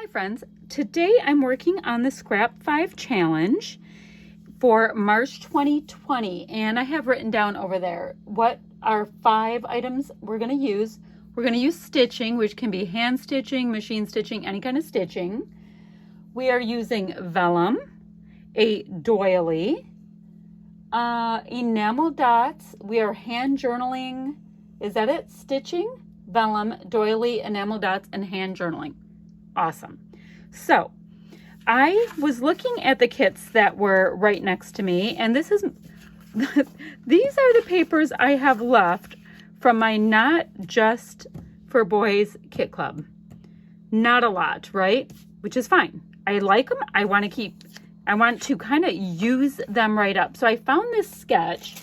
Hi friends, today I'm working on the ScrapFive challenge for March 2020, and I have written down over there what are 5 items we're going to use. We're going to use stitching, which can be hand stitching, machine stitching, any kind of stitching. We are using vellum, a doily, enamel dots. We are hand journaling. Is that it? Stitching, vellum, doily, enamel dots, and hand journaling. Awesome. So I was looking at the kits that were right next to me, and this is these are the papers I have left from my Not Just for Boys kit club. Not a lot, right? Which is fine. I like them. I want to kind of use them right up. So I found this sketch,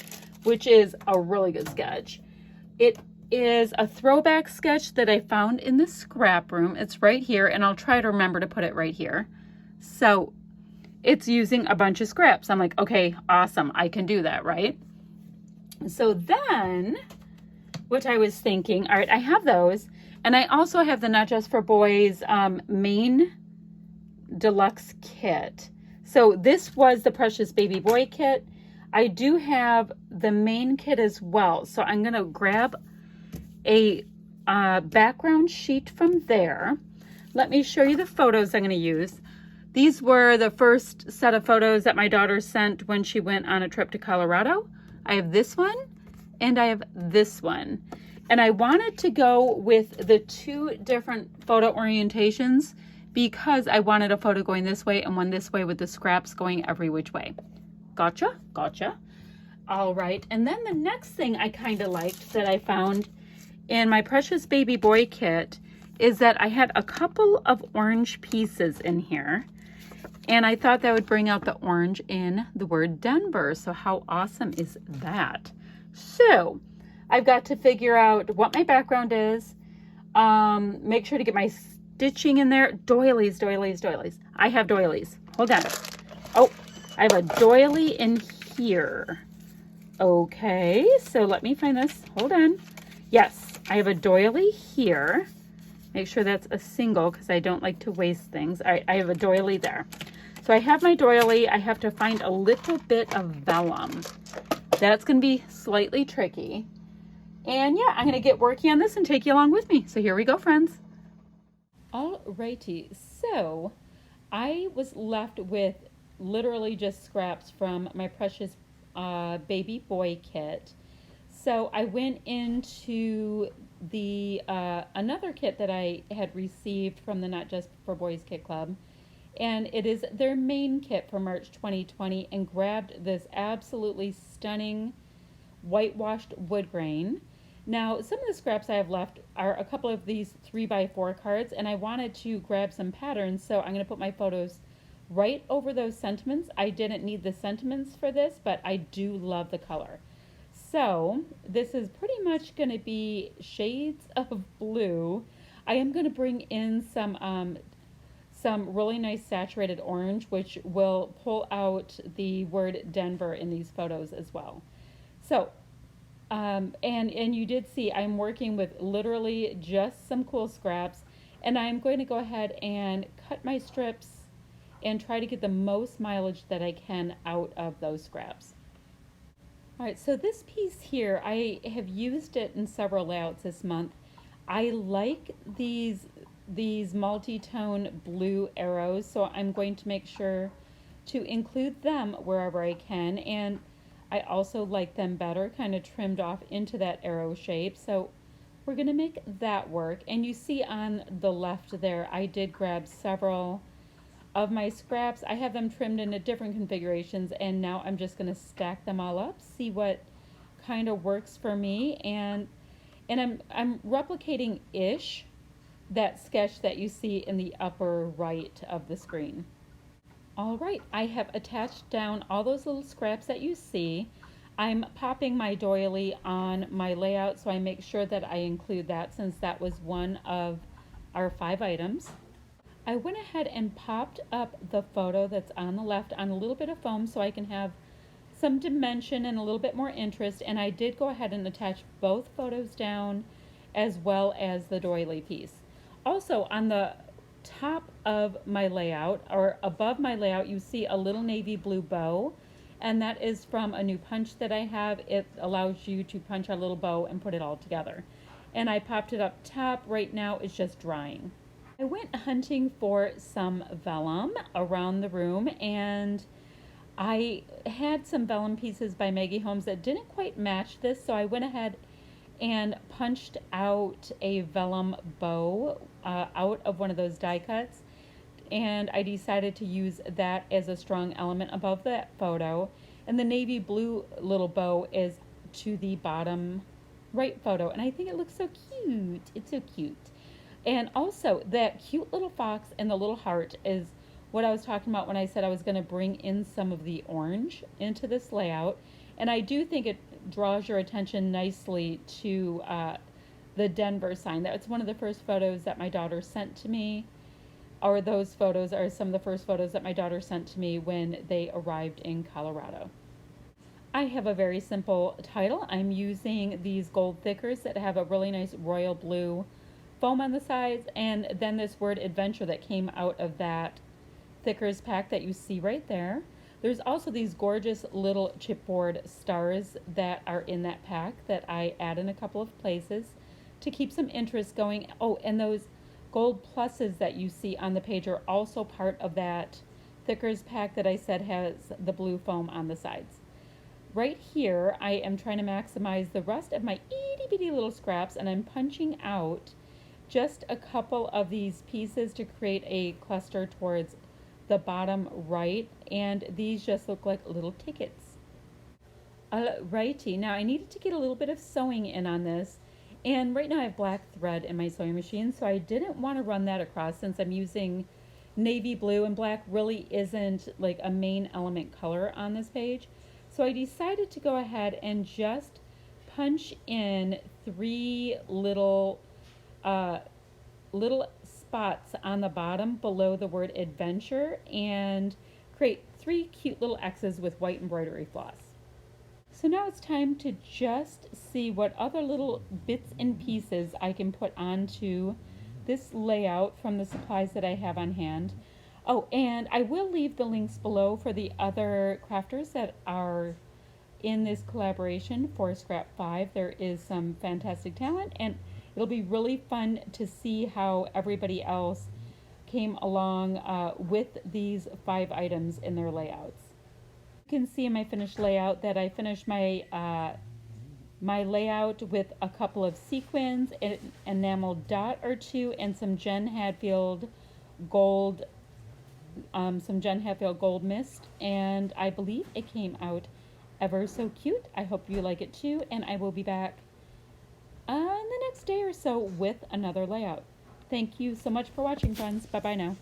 which is a really good sketch. It is a throwback sketch that I found in the scrap room. It's right here, and I'll try to remember to put it right here. So it's using a bunch of scraps. I'm like, okay, awesome. I can do that, right? So then what I was thinking, all right, I have those, and I also have the Not Just for Boys main deluxe kit. So this was the Precious Baby Boy kit. I do have the main kit as well. So I'm going to grab a background sheet from there. Let me show you the photos I'm going to use. These were the first set of photos that my daughter sent when she went on a trip to Colorado. I have this one and I have this one. And I wanted to go with the 2 different photo orientations because I wanted a photo going this way and one this way with the scraps going every which way. Gotcha? Gotcha. All right. And then the next thing I kind of liked that I found in my Precious Baby Boy kit is that I had a couple of orange pieces in here, and I thought that would bring out the orange in the word Denver. So how awesome is that? So I've got to figure out what my background is, make sure to get my stitching in there. Doilies, doilies, doilies. I have doilies. Hold on. Oh, I have a doily in here. Okay, so let me find this. Hold on. Yes, I have a doily here. Make sure that's a single because I don't like to waste things. All right, I have a doily there. So I have my doily. I have to find a little bit of vellum. That's going to be slightly tricky. And yeah, I'm going to get working on this and take you along with me. So here we go, friends. Alrighty, so I was left with literally just scraps from my Precious Baby Boy kit. So I went into the another kit that I had received from the Not Just for Boys Kit Club, and it is their main kit for March 2020, and grabbed this absolutely stunning whitewashed wood grain. Now, some of the scraps I have left are a couple of these 3x4 cards, and I wanted to grab some patterns, so I'm going to put my photos right over those sentiments. I didn't need the sentiments for this, but I do love the color. So this is pretty much going to be shades of blue. I am going to bring in some really nice saturated orange, which will pull out the word Denver in these photos as well. So, and you did see I'm working with literally just some cool scraps, and I'm going to go ahead and cut my strips and try to get the most mileage that I can out of those scraps. All right, so this piece here, I have used it in several layouts this month. I like these multi-tone blue arrows, so I'm going to make sure to include them wherever I can. And I also like them better, kind of trimmed off into that arrow shape. So we're gonna make that work. And you see on the left there, I did grab several of my scraps. I have them trimmed into different configurations, and now I'm just going to stack them all up, see what kind of works for me, and I'm replicating ish that sketch that you see in the upper right of the screen. All right, I have attached down all those little scraps that you see. I'm popping my doily on my layout, so I make sure that I include that since that was one of our 5 items. I went ahead and popped up the photo that's on the left on a little bit of foam so I can have some dimension and a little bit more interest, and I did go ahead and attach both photos down as well as the doily piece. Also on the top of my layout, or above my layout, you see a little navy blue bow, and that is from a new punch that I have. It allows you to punch a little bow and put it all together. And I popped it up top. Right now it's just drying. I went hunting for some vellum around the room, and I had some vellum pieces by Maggie Holmes that didn't quite match this, so I went ahead and punched out a vellum bow out of one of those die cuts, and I decided to use that as a strong element above that photo, and the navy blue little bow is to the bottom right photo, and I think it looks so cute. It's so cute. And also that cute little fox and the little heart is what I was talking about when I said I was going to bring in some of the orange into this layout, and I do think it draws your attention nicely to the Denver sign. That's one of the first photos that my daughter sent to me, or those photos are some of the first photos that my daughter sent to me when they arrived in Colorado. I have a very simple title. I'm using these gold thickers that have a really nice royal blue foam on the sides, and then this word adventure that came out of that thickers pack that you see right there. There's also these gorgeous little chipboard stars that are in that pack that I add in a couple of places to keep some interest going. Oh, and those gold pluses that you see on the page are also part of that thickers pack that I said has the blue foam on the sides. Right here, I am trying to maximize the rest of my itty bitty little scraps, and I'm punching out just a couple of these pieces to create a cluster towards the bottom right, and these just look like little tickets. Alrighty, now I needed to get a little bit of sewing in on this, and right now I have black thread in my sewing machine, so I didn't want to run that across since I'm using navy blue, and black really isn't like a main element color on this page. So I decided to go ahead and just punch in 3 little spots on the bottom below the word adventure, and create 3 cute little X's with white embroidery floss. So now it's time to just see what other little bits and pieces I can put onto this layout from the supplies that I have on hand. Oh, and I will leave the links below for the other crafters that are in this collaboration for ScrapFive. There is some fantastic talent, and it'll be really fun to see how everybody else came along with these 5 items in their layouts. You can see in my finished layout that I finished my my layout with a couple of sequins, an enamel dot or 2, and some Jen Hadfield gold mist, and I believe it came out ever so cute. I hope you like it too, and I will be back in the next day or so with another layout. Thank you so much for watching, friends. Bye bye now.